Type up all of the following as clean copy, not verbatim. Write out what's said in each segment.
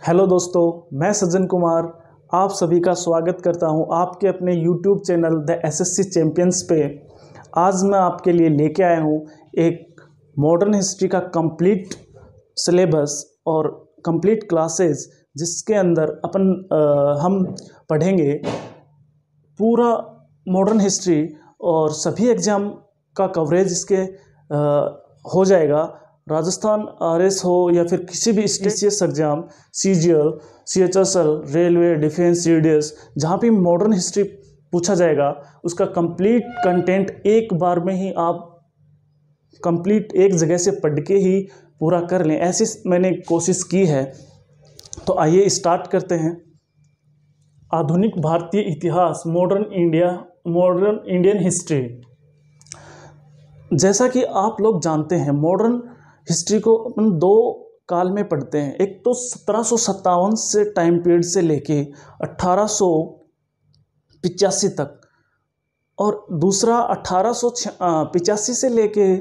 Hello दोस्तों, मैं सज्जन कुमार आप सभी का स्वागत करता हूं आपके अपने YouTube channel the assessee champions पे। आज मैं आपके लिए लेके आया हूं एक मॉडर्न हिस्ट्री का कंप्लीट सिलेबस और कंप्लीट क्लासेस, जिसके अंदर हम पढ़ेंगे पूरा मॉडर्न हिस्ट्री और सभी एग्ज़ाम का कवरेज इसके हो जाएगा। राजस्थान आरएस हो या फिर किसी भी state exam, CGL, CHSL, railway, defence, CDS, जहाँ भी मॉडर्न हिस्ट्री पूछा जाएगा उसका कंप्लीट कंटेंट एक बार में ही आप कंप्लीट एक जगह से पढ़ के ही पूरा कर लें, ऐसी मैंने कोशिश की है। तो आइए स्टार्ट करते हैं। आधुनिक भारतीय इतिहास, मॉडर्न इंडियन हिस्ट्री। जैसा कि आप लोग जानते हैं, मॉडर्न हिस्ट्री को अपन दो काल में पढ़ते हैं। एक तो 1757 से टाइम पीरियड से लेके 1885 तक, और दूसरा 1885 से लेके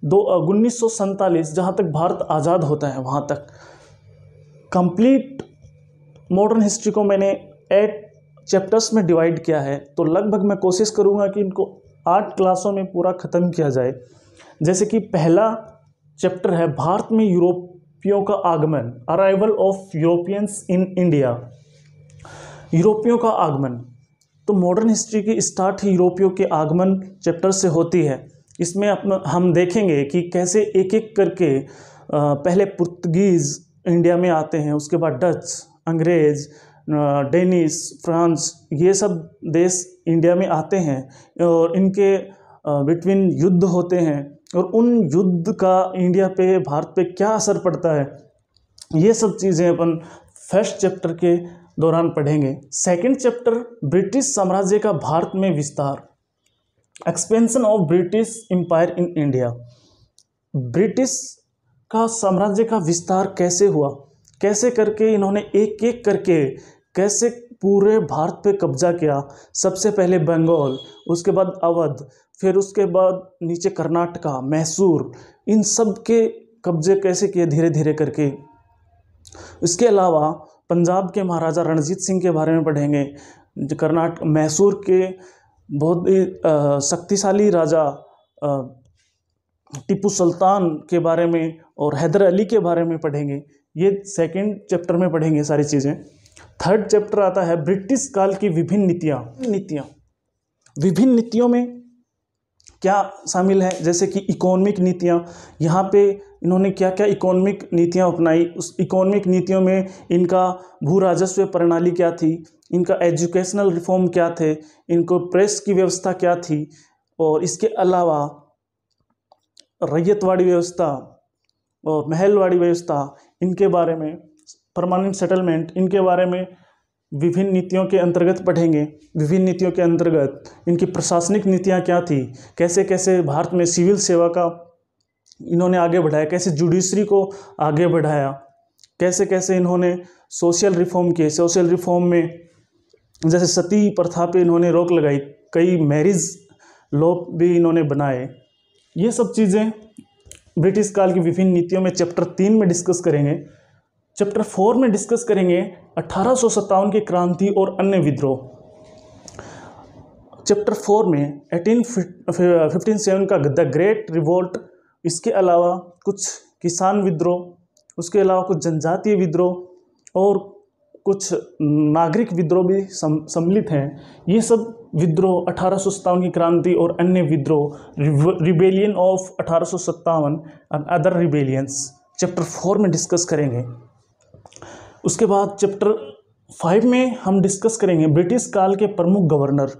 1947 जहाँ तक भारत आज़ाद होता है वहाँ तक। कंप्लीट मॉडर्न हिस्ट्री को मैंने 8 चैप्टर्स में डिवाइड किया है, तो लगभग मैं कोशिश करूँगा कि इनको 8 क्लासों में पूरा ख़त्म किया जाए। जैसे कि पहला चैप्टर है भारत में यूरोपियों का आगमन, arrival of Europeans in India. यूरोपियों का आगमन, तो मॉडर्न हिस्ट्री की स्टार्ट ही यूरोपियों के आगमन चैप्टर से होती है। इसमें हम देखेंगे कि कैसे एक एक करके पहले पुर्तगीज़ इंडिया में आते हैं, उसके बाद डच, अंग्रेज़, डेनिश, फ्रांस, ये सब देश इंडिया में आते हैं और इनके बिटवीन युद्ध होते हैं, और उन युद्ध का इंडिया पे, भारत पे क्या असर पड़ता है, ये सब चीज़ें अपन फर्स्ट चैप्टर के दौरान पढ़ेंगे। सेकंड चैप्टर ब्रिटिश साम्राज्य का भारत में विस्तार, expansion of British empire in India. British का साम्राज्य का विस्तार कैसे हुआ, कैसे करके इन्होंने एक एक करके कैसे पूरे भारत पे कब्जा किया। सबसे पहले बंगाल, उसके बाद अवध, फिर उसके बाद नीचे कर्नाटका, मैसूर, इन सब के कब्जे कैसे किए धीरे धीरे करके। इसके अलावा पंजाब के महाराजा रणजीत सिंह के बारे में पढ़ेंगे, मैसूर के बहुत ही शक्तिशाली राजा टीपू सुल्तान के बारे में और हैदर अली के बारे में पढ़ेंगे। ये सेकंड चैप्टर में पढ़ेंगे सारी चीज़ें। थर्ड चैप्टर आता है ब्रिटिश काल की विभिन्न नीतियाँ। विभिन्न नीतियों में क्या शामिल है, जैसे कि इकोनॉमिक नीतियाँ। यहाँ पे इन्होंने क्या क्या इकोनॉमिक नीतियाँ अपनाई, उस इकोनॉमिक नीतियों में इनका भू राजस्व प्रणाली क्या थी, इनका एजुकेशनल रिफॉर्म क्या थे, इनको प्रेस की व्यवस्था क्या थी, और इसके अलावा रैयतवाड़ी व्यवस्था और महलवाड़ी व्यवस्था, इनके बारे में, परमानेंट सेटलमेंट, इनके बारे में विभिन्न नीतियों के अंतर्गत पढ़ेंगे। विभिन्न नीतियों के अंतर्गत इनकी प्रशासनिक नीतियाँ क्या थी, कैसे कैसे भारत में सिविल सेवा का इन्होंने आगे बढ़ाया, कैसे जुडिशरी को आगे बढ़ाया, कैसे कैसे इन्होंने सोशल रिफॉर्म किए। सोशल रिफॉर्म में जैसे सती प्रथा पे इन्होंने रोक लगाई, कई मैरिज लॉ भी इन्होंने बनाए। ये सब चीज़ें ब्रिटिश काल की विभिन्न नीतियों में चैप्टर 3 में डिस्कस करेंगे। चैप्टर 4 में डिस्कस करेंगे 1857 की क्रांति और अन्य विद्रोह। चैप्टर 4 में 1857 का द ग्रेट रिवोल्ट, इसके अलावा कुछ किसान विद्रोह, उसके अलावा कुछ जनजातीय विद्रोह और कुछ नागरिक विद्रोह भी सम्मिलित हैं। ये सब विद्रोह 1857 की क्रांति और अन्य विद्रोह, rebellion of 1857 and other rebellions, chapter 4 में डिस्कस करेंगे। उसके बाद चैप्टर 5 में हम डिस्कस करेंगे ब्रिटिश काल के प्रमुख गवर्नर।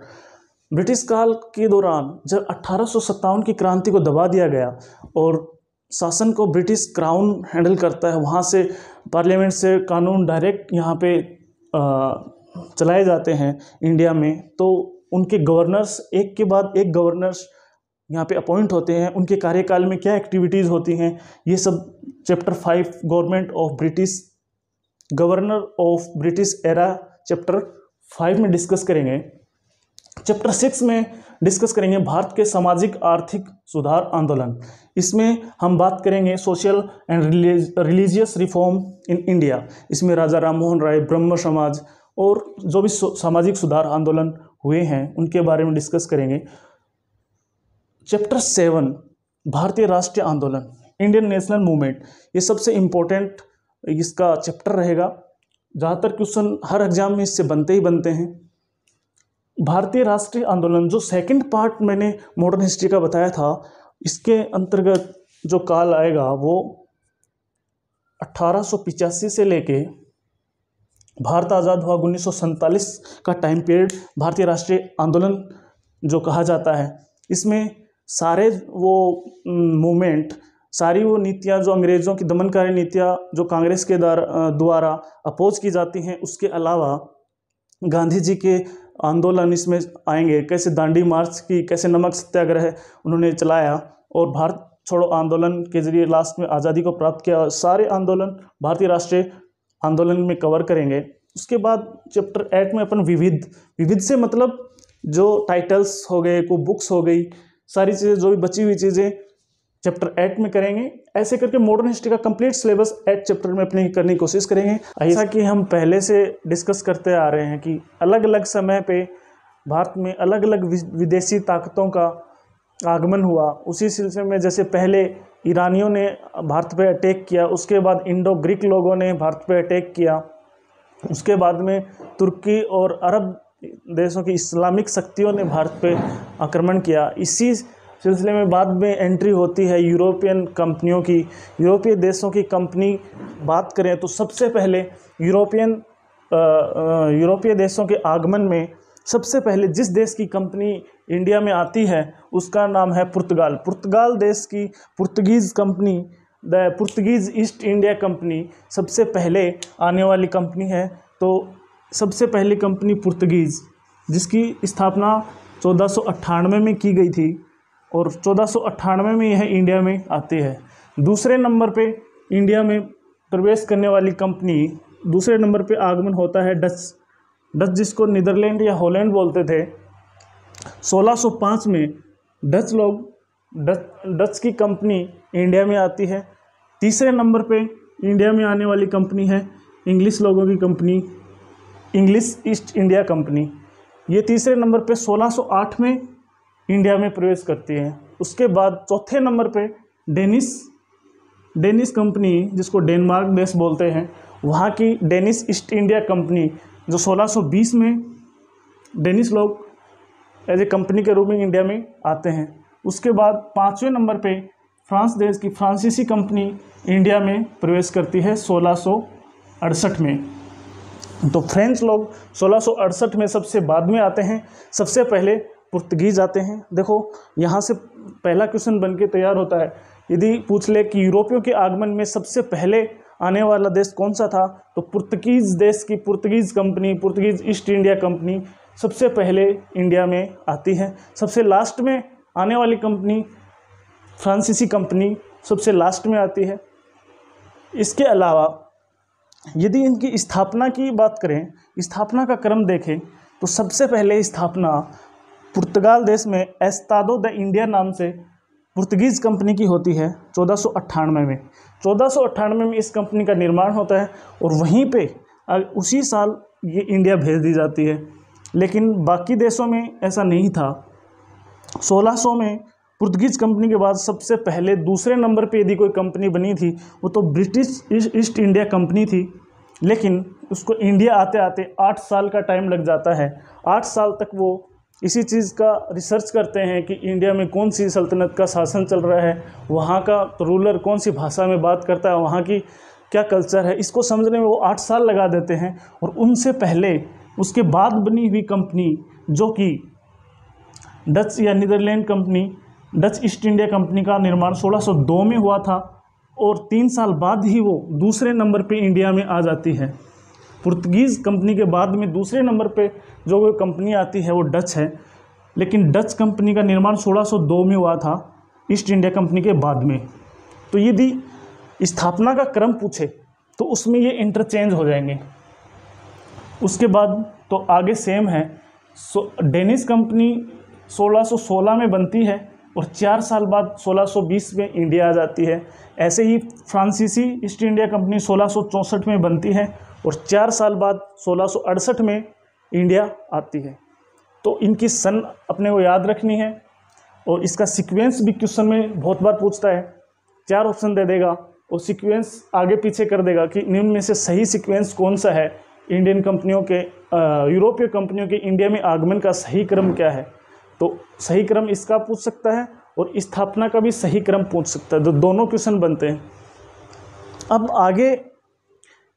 ब्रिटिश काल के दौरान जब 1857 की क्रांति को दबा दिया गया और शासन को ब्रिटिश क्राउन हैंडल करता है, वहाँ से पार्लियामेंट से कानून डायरेक्ट यहाँ पे चलाए जाते हैं इंडिया में, तो उनके गवर्नर्स एक के बाद एक गवर्नर्स यहाँ पे अपॉइंट होते हैं। उनके कार्यकाल में क्या एक्टिविटीज़ होती हैं, ये सब chapter 5 government of British, governor of British era, chapter 5 में डिस्कस करेंगे। चैप्टर 6 में डिस्कस करेंगे भारत के सामाजिक आर्थिक सुधार आंदोलन। इसमें हम बात करेंगे social and religious reform in India. इसमें राजा राम मोहन राय, ब्रह्म समाज और जो भी सामाजिक सुधार आंदोलन हुए हैं उनके बारे में डिस्कस करेंगे। चैप्टर 7 भारतीय राष्ट्रीय आंदोलन, इंडियन नेशनल मूवमेंट, ये सबसे इम्पोर्टेंट इसका चैप्टर रहेगा। ज़्यादातर क्वेश्चन हर एग्जाम में इससे बनते ही बनते हैं। भारतीय राष्ट्रीय आंदोलन जो सेकंड पार्ट मैंने मॉडर्न हिस्ट्री का बताया था, इसके अंतर्गत जो काल आएगा वो 1885 से लेके भारत आज़ाद हुआ 1947 का टाइम पीरियड भारतीय राष्ट्रीय आंदोलन जो कहा जाता है। इसमें सारे वो मूवमेंट, सारी वो नीतियाँ जो अंग्रेज़ों की दमनकारी नीतियाँ जो कांग्रेस के द्वारा अपोज की जाती हैं, उसके अलावा गांधी जी के आंदोलन इसमें आएंगे। कैसे दांडी मार्च की, कैसे नमक सत्याग्रह उन्होंने चलाया और भारत छोड़ो आंदोलन के जरिए लास्ट में आज़ादी को प्राप्त किया। सारे आंदोलन भारतीय राष्ट्रीय आंदोलन में कवर करेंगे। उसके बाद चैप्टर 8 में अपन विविध से मतलब जो टाइटल्स हो गए, को बुक्स हो गई, सारी चीज़ें जो भी बची हुई चीज़ें चैप्टर 8 में करेंगे। ऐसे करके मॉडर्न हिस्ट्री का कंप्लीट सिलेबस 8 चैप्टर में अपने करने की कोशिश करेंगे। ऐसा कि हम पहले से डिस्कस करते आ रहे हैं कि अलग अलग समय पे भारत में अलग अलग विदेशी ताकतों का आगमन हुआ। उसी सिलसिले में जैसे पहले ईरानियों ने भारत पे अटैक किया, उसके बाद इंडो ग्रीक लोगों ने भारत पे अटैक किया, उसके बाद में तुर्की और अरब देशों की इस्लामिक शक्तियों ने भारत पे आक्रमण किया। इसी सिलसिले में बाद में एंट्री होती है यूरोपियन कंपनियों की। यूरोपीय देशों की कंपनी बात करें तो सबसे पहले यूरोपीय देशों के आगमन में सबसे पहले जिस देश की कंपनी इंडिया में आती है उसका नाम है पुर्तगाल। पुर्तगाल देश की Portuguese company, the Portuguese east India company सबसे पहले आने वाली कंपनी है। तो सबसे पहली कंपनी पुर्तगीज़, जिसकी स्थापना 1498 में की गई थी और 1498 में यह इंडिया में आती है। दूसरे नंबर पे इंडिया में प्रवेश करने वाली कंपनी, दूसरे नंबर पे आगमन होता है डच जिसको नीदरलैंड या हॉलैंड बोलते थे। 1605 में डच की कंपनी इंडिया में आती है। तीसरे नंबर पे इंडिया में आने वाली कंपनी है इंग्लिश लोगों की company, English east India company. ये तीसरे नंबर पे 1608 में इंडिया में प्रवेश करती है। उसके बाद चौथे नंबर पे डेनिश कंपनी, जिसको डेनमार्क देश बोलते हैं, वहाँ की डेनिश ईस्ट इंडिया कंपनी जो 1620 में डेनिश लोग एज ए कंपनी के रूप में इंडिया में आते हैं। उसके बाद पाँचवें नंबर पे फ्रांस देश की फ्रांसीसी कंपनी इंडिया में प्रवेश करती है 1668 में। तो फ्रेंच लोग 1668 में सबसे बाद में आते हैं, सबसे पहले पुर्तगीज आते हैं। देखो यहाँ से पहला क्वेश्चन बन के तैयार होता है, यदि पूछ ले कि यूरोपियों के आगमन में सबसे पहले आने वाला देश कौन सा था, तो पुर्तगीज़ देश की Portuguese company, Portuguese east India company सबसे पहले इंडिया में आती है। सबसे लास्ट में आने वाली कंपनी फ्रांसीसी कंपनी सबसे लास्ट में आती है। इसके अलावा यदि इनकी स्थापना की बात करें, स्थापना का क्रम देखें, तो सबसे पहले स्थापना पुर्तगाल देश में एस्तादो द इंडिया नाम से पुर्तगीज़ कंपनी की होती है 1498 में। 1498 में इस कंपनी का निर्माण होता है और वहीं पे उसी साल ये इंडिया भेज दी जाती है। लेकिन बाकी देशों में ऐसा नहीं था। 1600 में पुर्तगीज़ कंपनी के बाद सबसे पहले दूसरे नंबर पे यदि कोई कंपनी बनी थी वो तो ब्रिटिश ईस्ट इंडिया कंपनी थी, लेकिन उसको इंडिया आते आते 8 साल का टाइम लग जाता है। 8 साल तक वो इसी चीज़ का रिसर्च करते हैं कि इंडिया में कौन सी सल्तनत का शासन चल रहा है, वहाँ का रूलर कौन सी भाषा में बात करता है, वहाँ की क्या कल्चर है, इसको समझने में वो 8 साल लगा देते हैं। और उनसे पहले उसके बाद बनी हुई कंपनी जो कि डच या Netherland company, Dutch East India company का निर्माण 1602 में हुआ था और 3 साल बाद ही वो दूसरे नंबर पे इंडिया में आ जाती है। पुर्तगीज़ कंपनी के बाद में दूसरे नंबर पे जो कोई कंपनी आती है वो डच है, लेकिन डच कंपनी का निर्माण 1602 में हुआ था ईस्ट इंडिया कंपनी के बाद में। तो यदि स्थापना का क्रम पूछे तो उसमें ये इंटरचेंज हो जाएंगे। उसके बाद तो आगे सेम है डेनिश कंपनी 1616 में बनती है और 4 साल बाद 1620 में इंडिया आ जाती है। ऐसे ही फ्रांसीसी ईस्ट इंडिया कंपनी 1664 में बनती है और 4 साल बाद 1668 में इंडिया आती है। तो इनकी सन अपने को याद रखनी है और इसका सीक्वेंस भी क्वेश्चन में बहुत बार पूछता है। 4 ऑप्शन दे देगा और सीक्वेंस आगे पीछे कर देगा कि निम्न में से सही सीक्वेंस कौन सा है, इंडियन कंपनियों के यूरोपीय कंपनियों के इंडिया में आगमन का सही क्रम क्या है। तो सही क्रम इसका पूछ सकता है और स्थापना का भी सही क्रम पूछ सकता है। तो दोनों क्वेश्चन बनते हैं। अब आगे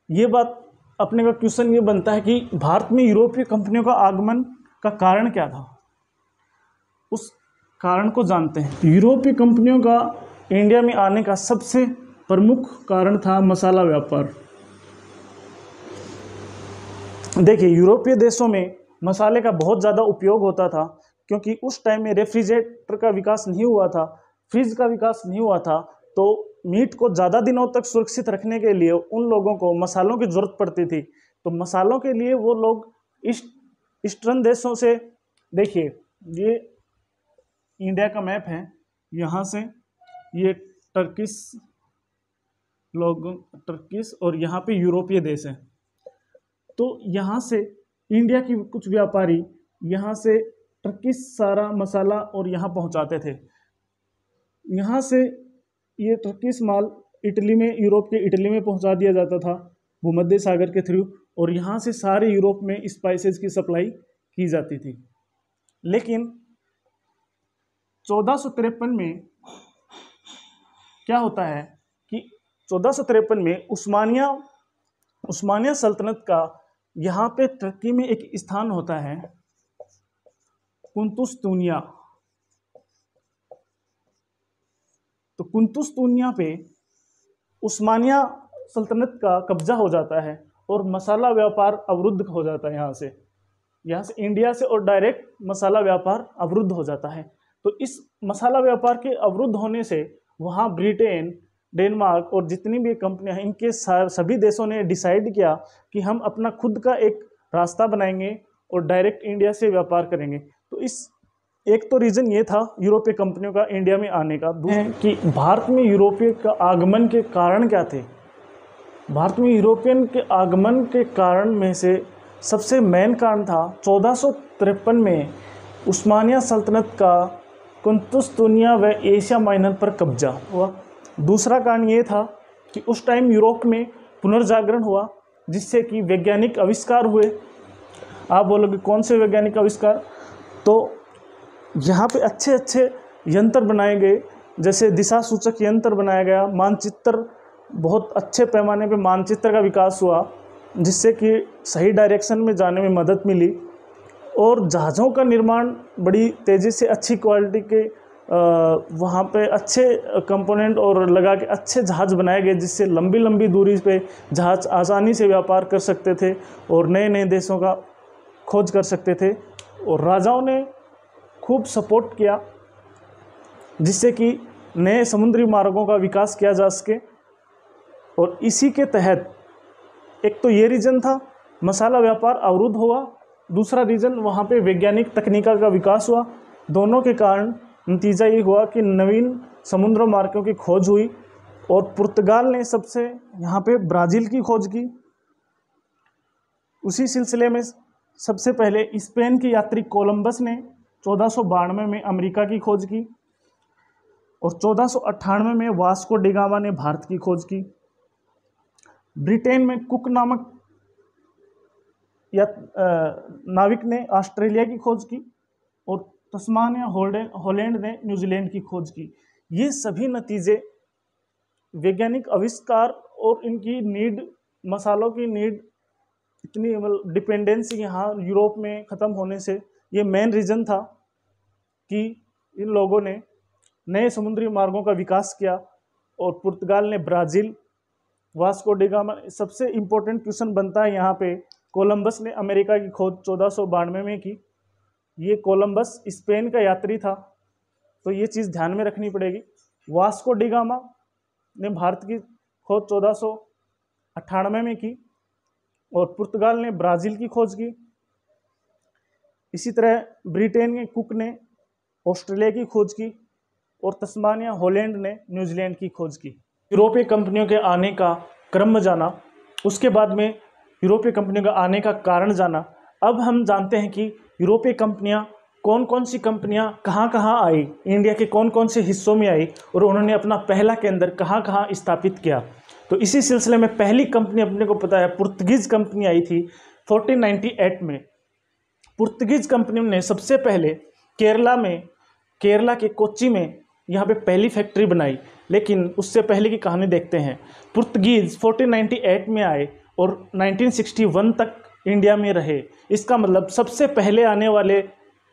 ये बात अपने का क्वेश्चन ये बनता है कि भारत में यूरोपीय कंपनियों का आगमन का कारण क्या था, उस कारण को जानते हैं। यूरोपीय कंपनियों का इंडिया में आने का सबसे प्रमुख कारण था मसाला व्यापार। देखिए, यूरोपीय देशों में मसाले का बहुत ज़्यादा उपयोग होता था क्योंकि उस टाइम में रेफ्रिजरेटर का विकास नहीं हुआ था, फ्रिज का विकास नहीं हुआ था। तो मीट को ज़्यादा दिनों तक सुरक्षित रखने के लिए उन लोगों को मसालों की ज़रूरत पड़ती थी। तो मसालों के लिए वो लोग ईस्टर्न देशों से, देखिए ये इंडिया का मैप है, यहाँ से ये टर्किश और यहाँ पे यूरोपीय देश हैं। तो यहाँ से इंडिया की कुछ व्यापारी यहाँ से टर्किश सारा मसाला और यहाँ पहुँचाते थे। यहाँ से ये टर्किश माल इटली में, यूरोप के इटली में पहुँचा दिया जाता था भूमध्य सागर के थ्रू, और यहाँ से सारे यूरोप में स्पाइसेस की सप्लाई की जाती थी। लेकिन 1453 में क्या होता है कि 1453 में उस्मानिया सल्तनत का यहाँ पे तुर्की में एक स्थान होता है कुंतुस्तुनिया। तो कुंतुस्तुनिया पे उस्मानिया सल्तनत का कब्जा हो जाता है और मसाला व्यापार अवरुद्ध हो जाता है। यहाँ से इंडिया से और डायरेक्ट मसाला व्यापार अवरुद्ध हो जाता है। तो इस मसाला व्यापार के अवरुद्ध होने से वहाँ ब्रिटेन, डेनमार्क और जितनी भी कंपनियां हैं, इनके सभी देशों ने डिसाइड किया कि हम अपना खुद का एक रास्ता बनाएंगे और डायरेक्ट इंडिया से व्यापार करेंगे। तो इस एक तो रीज़न ये था यूरोपीय कंपनियों का इंडिया में आने का। दूसरा कि भारत में यूरोपीय का आगमन के कारण क्या थे। भारत में यूरोपियन के आगमन के कारण में से सबसे मेन कारण था 1453 में उस्मानिया सल्तनत का कुंतुस्तुनिया व एशिया माइनर पर कब्जा हुआ। दूसरा कारण ये था कि उस टाइम यूरोप में पुनर्जागरण हुआ, जिससे कि वैज्ञानिक आविष्कार हुए। आप बोलोगे कौन से वैज्ञानिक आविष्कार? तो यहाँ पे अच्छे अच्छे यंत्र बनाए गए, जैसे दिशा सूचक यंत्र बनाया गया, मानचित्र, बहुत अच्छे पैमाने पे मानचित्र का विकास हुआ, जिससे कि सही डायरेक्शन में जाने में मदद मिली। और जहाज़ों का निर्माण बड़ी तेज़ी से, अच्छी क्वालिटी के वहाँ पे अच्छे कंपोनेंट और लगा के अच्छे जहाज़ बनाए गए, जिससे लंबी लंबी दूरी पे जहाज़ आसानी से व्यापार कर सकते थे और नए नए देशों का खोज कर सकते थे। और राजाओं ने खूब सपोर्ट किया, जिससे कि नए समुद्री मार्गों का विकास किया जा सके। और इसी के तहत एक तो ये रीज़न था, मसाला व्यापार अवरुद्ध हुआ। दूसरा रीज़न, वहाँ पे वैज्ञानिक तकनीका का विकास हुआ। दोनों के कारण नतीजा ये हुआ कि नवीन समुद्र मार्गों की खोज हुई और पुर्तगाल ने सबसे यहाँ पे ब्राज़ील की खोज की। उसी सिलसिले में सबसे पहले स्पेन के यात्री कोलंबस ने 1492 में अमेरिका की खोज की और 1498 में वास्को डी गामा ने भारत की खोज की। ब्रिटेन में कुक नामक नाविक ने ऑस्ट्रेलिया की खोज की और तस्मानिया हॉलैंड ने न्यूजीलैंड की खोज की। ये सभी नतीजे वैज्ञानिक आविष्कार और इनकी नीड, मसालों की नीड, इतनी डिपेंडेंसी यहाँ यूरोप में ख़त्म होने से, ये मेन रीज़न था कि इन लोगों ने नए समुद्री मार्गों का विकास किया और पुर्तगाल ने ब्राज़ील, वास्को डी गामा। सबसे इम्पोर्टेंट क्वेश्चन बनता है यहाँ पे, कोलंबस ने अमेरिका की खोज 1492 में की। ये कोलंबस स्पेन का यात्री था, तो ये चीज़ ध्यान में रखनी पड़ेगी। वास्को डी गामा ने भारत की खोज 1498 में की और पुर्तगाल ने ब्राज़ील की खोज की। इसी तरह ब्रिटेन के कुक ने ऑस्ट्रेलिया की खोज की और तस्मानिया हॉलैंड ने न्यूजीलैंड की खोज की। यूरोपीय कंपनियों के आने का क्रम जाना, उसके बाद में यूरोपीय कंपनियों का आने का कारण जाना। अब हम जानते हैं कि यूरोपीय कंपनियां, कौन कौन सी कंपनियां कहाँ कहाँ आई, इंडिया के कौन कौन से हिस्सों में आई और उन्होंने अपना पहला केंद्र कहाँ कहाँ स्थापित किया। तो इसी सिलसिले में पहली कंपनी अपने को पता है पुर्तगीज कंपनी आई थी 1498 में। पुर्तगीज कंपनी ने सबसे पहले केरला के कोच्चि में यहाँ पे पहली फैक्ट्री बनाई। लेकिन उससे पहले की कहानी देखते हैं। पुर्तगीज 1498 में आए और 1961 तक इंडिया में रहे। इसका मतलब सबसे पहले आने वाले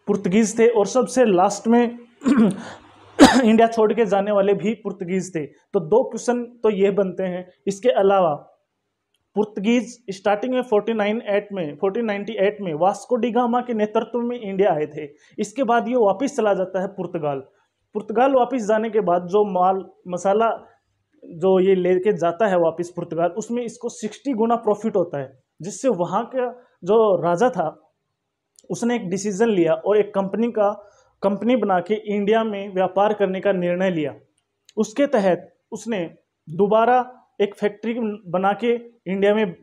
पुर्तगीज थे और सबसे लास्ट में इंडिया छोड़ के जाने वाले भी पुर्तगीज थे। तो दो क्वेश्चन तो ये बनते हैं। इसके अलावा पुर्तगीज स्टार्टिंग में 1498 में वास्को डी गामा के नेतृत्व में इंडिया आए थे। इसके बाद ये वापस चला जाता है पुर्तगाल वापस जाने के बाद जो माल मसाला जो ये लेके जाता है वापस पुर्तगाल, उसमें इसको 60 गुना प्रॉफिट होता है, जिससे वहाँ का जो राजा था उसने एक डिसीजन लिया और एक कंपनी बना के इंडिया में व्यापार करने का निर्णय लिया। उसके तहत उसने दोबारा एक फैक्ट्री बना के इंडिया में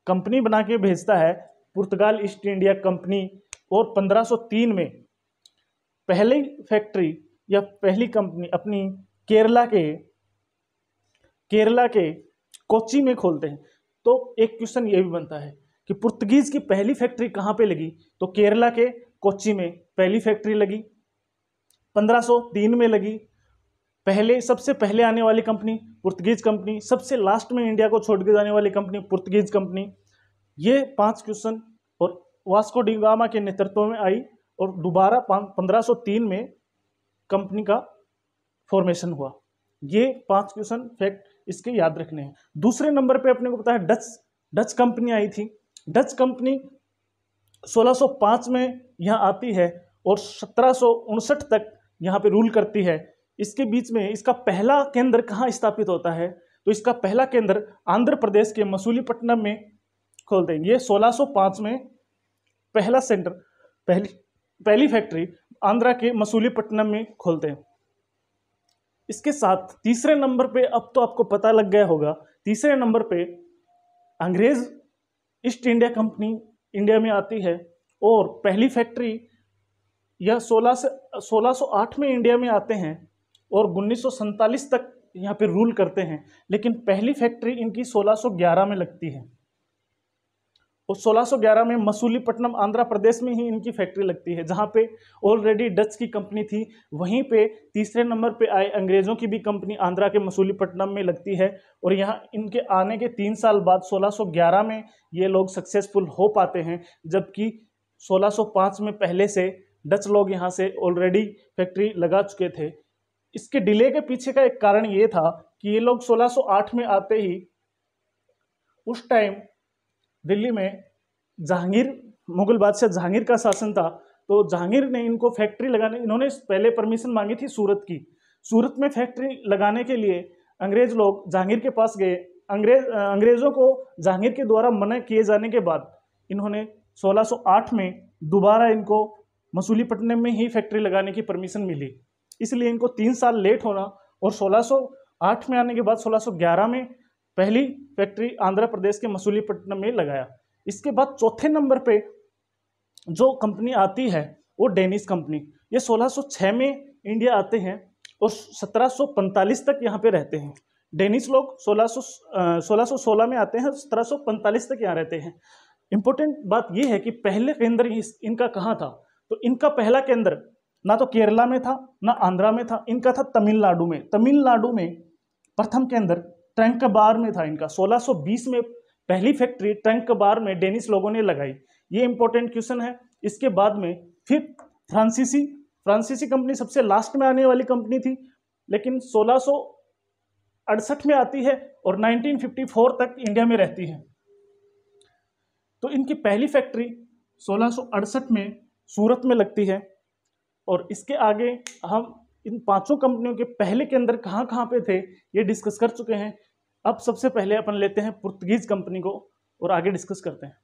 कंपनी बना के भेजता है, पुर्तगाल ईस्ट इंडिया कंपनी। और 1503 में पहली फैक्ट्री या पहली कंपनी अपनी केरला के कोच्चि में खोलते हैं। तो एक क्वेश्चन ये भी बनता है कि पुर्तगीज की पहली फैक्ट्री कहाँ पे लगी, तो केरला के कोच्चि में पहली फैक्ट्री लगी, 1503 में लगी। सबसे पहले आने वाली कंपनी पुर्तगीज कंपनी, सबसे लास्ट में इंडिया को छोड़ के जाने वाली कंपनी पुर्तगीज कंपनी। ये 5 क्वेश्चन। और वास्को डी गामा के नेतृत्व में आई और दोबारा 1503 में कंपनी का फॉर्मेशन हुआ। ये 5 क्वेश्चन फैक्ट इसके याद रखने हैं। दूसरे नंबर पे अपने को पता है डच कंपनी आई थी। डच कंपनी 1605 में यहाँ आती है और 1759 तक यहाँ पे रूल करती है। इसके बीच में इसका पहला केंद्र कहाँ स्थापित होता है, तो इसका पहला केंद्र आंध्र प्रदेश के मसूलीपट्टनम में खोलते हैं। ये 1605 में पहला सेंटर, पहली फैक्ट्री आंध्रा के मसूलीपट्टनम में खोलते हैं। इसके साथ तीसरे नंबर पे, अब तो आपको पता लग गया होगा, तीसरे नंबर पे अंग्रेज ईस्ट इंडिया कंपनी इंडिया में आती है और पहली फैक्ट्री यह 1608 में इंडिया में आते हैं और 1947 तक यहाँ पे रूल करते हैं। लेकिन पहली फैक्ट्री इनकी 1611 में लगती है और 1611 में मसूलीपट्टनम आंध्र प्रदेश में ही इनकी फैक्ट्री लगती है, जहाँ पे ऑलरेडी डच की कंपनी थी। वहीं पे तीसरे नंबर पे आए अंग्रेज़ों की भी कंपनी आंध्रा के मसूलीपट्टनम में लगती है और यहाँ इनके आने के 3 साल बाद 1611 में ये लोग सक्सेसफुल हो पाते हैं, जबकि 1605 में पहले से डच लोग यहाँ से ऑलरेडी फैक्ट्री लगा चुके थे। इसके डिले के पीछे का एक कारण ये था कि ये लोग 1608 में आते ही उस टाइम दिल्ली में मुगल बादशाह जहांगीर का शासन था। तो जहांगीर ने इनको फैक्ट्री लगाने, इन्होंने पहले परमिशन मांगी थी सूरत की। सूरत में फैक्ट्री लगाने के लिए अंग्रेज लोग जहांगीर के पास गए। अंग्रेज़ों को जहांगीर के द्वारा मना किए जाने के बाद इन्होंने 1608 में दोबारा इनको मसूलीपट्टनम में ही फैक्ट्री लगाने की परमिशन मिली। इसलिए इनको 3 साल लेट होना और 1608 में आने के बाद 1611 में पहली फैक्ट्री आंध्र प्रदेश के मसूलीपट्टनम में लगाया। इसके बाद चौथे नंबर पे जो कंपनी आती है वो डेनिश कंपनी। ये 1606 में इंडिया आते हैं और 1745 तक यहाँ पे रहते हैं। डेनिश लोग 1616 में आते हैं, 1745 तक यहाँ रहते हैं। इम्पोर्टेंट बात ये है कि पहले केंद्र इनका कहाँ था, तो इनका पहला केंद्र ना तो केरला में था ना आंध्रा में था, इनका था तमिलनाडु में। तमिलनाडु में प्रथम केंद्र ट्रंकबार में था इनका। 1620 में पहली फैक्ट्री ट्रंकबार में डेनिश लोगों ने लगाई। ये इंपॉर्टेंट क्वेश्चन है। इसके बाद में फिर फ्रांसीसी कंपनी सबसे लास्ट में आने वाली कंपनी थी, लेकिन 1668 में आती है और 1954 तक इंडिया में रहती है। तो इनकी पहली फैक्ट्री 1668 में सूरत में लगती है। और इसके आगे हम इन 5 कंपनियों के पहले केंद्र कहाँ कहाँ पे थे ये डिस्कस कर चुके हैं। अब सबसे पहले अपन लेते हैं पुर्तगीज कंपनी को और आगे डिस्कस करते हैं।